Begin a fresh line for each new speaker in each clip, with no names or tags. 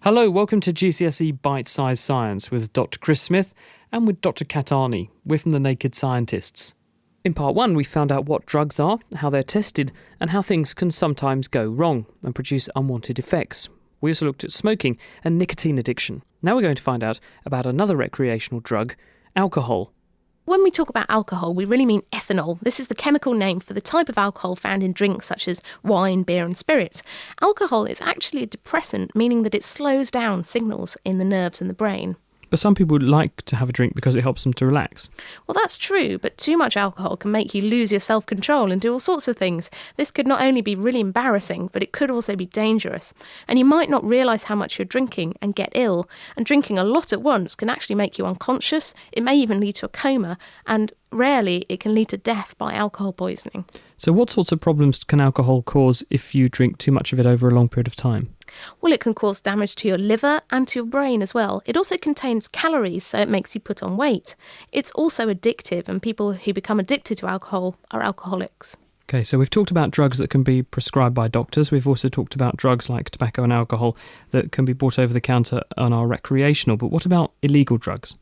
Hello, welcome to GCSE Bite-Size Science with Dr. Chris Smith and with Dr. Kat Arney. We're from the Naked Scientists. In part 1, we found out what drugs are, how they're tested, and how things can sometimes go wrong and produce unwanted effects. We also looked at smoking and nicotine addiction. Now we're going to find out about another recreational drug, alcohol.
When we talk about alcohol, we really mean ethanol. This is the chemical name for the type of alcohol found in drinks such as wine, beer and spirits. Alcohol is actually a depressant, meaning that it slows down signals in the nerves and the brain.
But some people like to have a drink because it helps them to relax.
Well, that's true, but too much alcohol can make you lose your self-control and do all sorts of things. This could not only be really embarrassing, but it could also be dangerous. And you might not realise how much you're drinking and get ill. And drinking a lot at once can actually make you unconscious. It may even lead to a coma, and rarely it can lead to death by alcohol poisoning.
So what sorts of problems can alcohol cause if you drink too much of it over a long period of time?
Well, it can cause damage to your liver and to your brain as well. It also contains calories, so it makes you put on weight. It's also addictive, and people who become addicted to alcohol are alcoholics.
Okay, so we've talked about drugs that can be prescribed by doctors. We've also talked about drugs like tobacco and alcohol that can be bought over the counter and are recreational. But what about illegal drugs?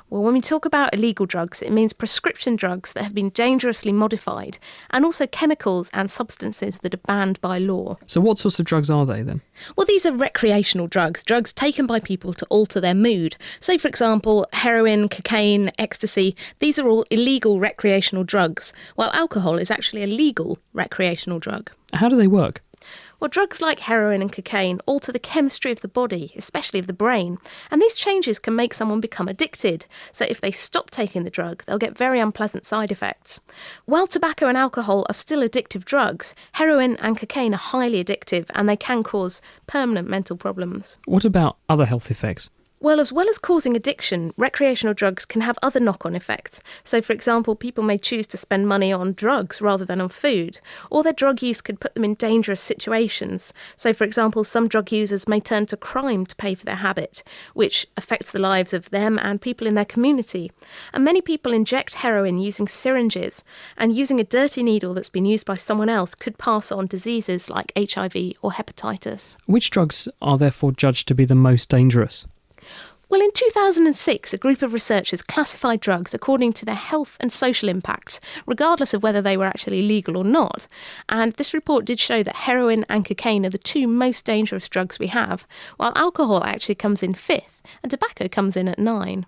Well, when we talk about illegal drugs, it means prescription drugs that have been dangerously modified, and also chemicals and substances that are banned by law.
So what sorts of drugs are they then?
Well, these are recreational drugs taken by people to alter their mood. So, for example, heroin, cocaine, ecstasy, these are all illegal recreational drugs, while alcohol is actually a legal recreational drug.
How do they work?
Well, drugs like heroin and cocaine alter the chemistry of the body, especially of the brain, and these changes can make someone become addicted. So if they stop taking the drug, they'll get very unpleasant side effects. While tobacco and alcohol are still addictive drugs, heroin and cocaine are highly addictive and they can cause permanent mental problems.
What about other health effects?
Well as causing addiction, recreational drugs can have other knock-on effects. So, for example, people may choose to spend money on drugs rather than on food, or their drug use could put them in dangerous situations. So, for example, some drug users may turn to crime to pay for their habit, which affects the lives of them and people in their community. And many people inject heroin using syringes, and using a dirty needle that's been used by someone else could pass on diseases like HIV or hepatitis.
Which drugs are therefore judged to be the most dangerous?
Well, in 2006, a group of researchers classified drugs according to their health and social impacts, regardless of whether they were actually legal or not. And this report did show that heroin and cocaine are the two most dangerous drugs we have, while alcohol actually comes in 5th and tobacco comes in at 9.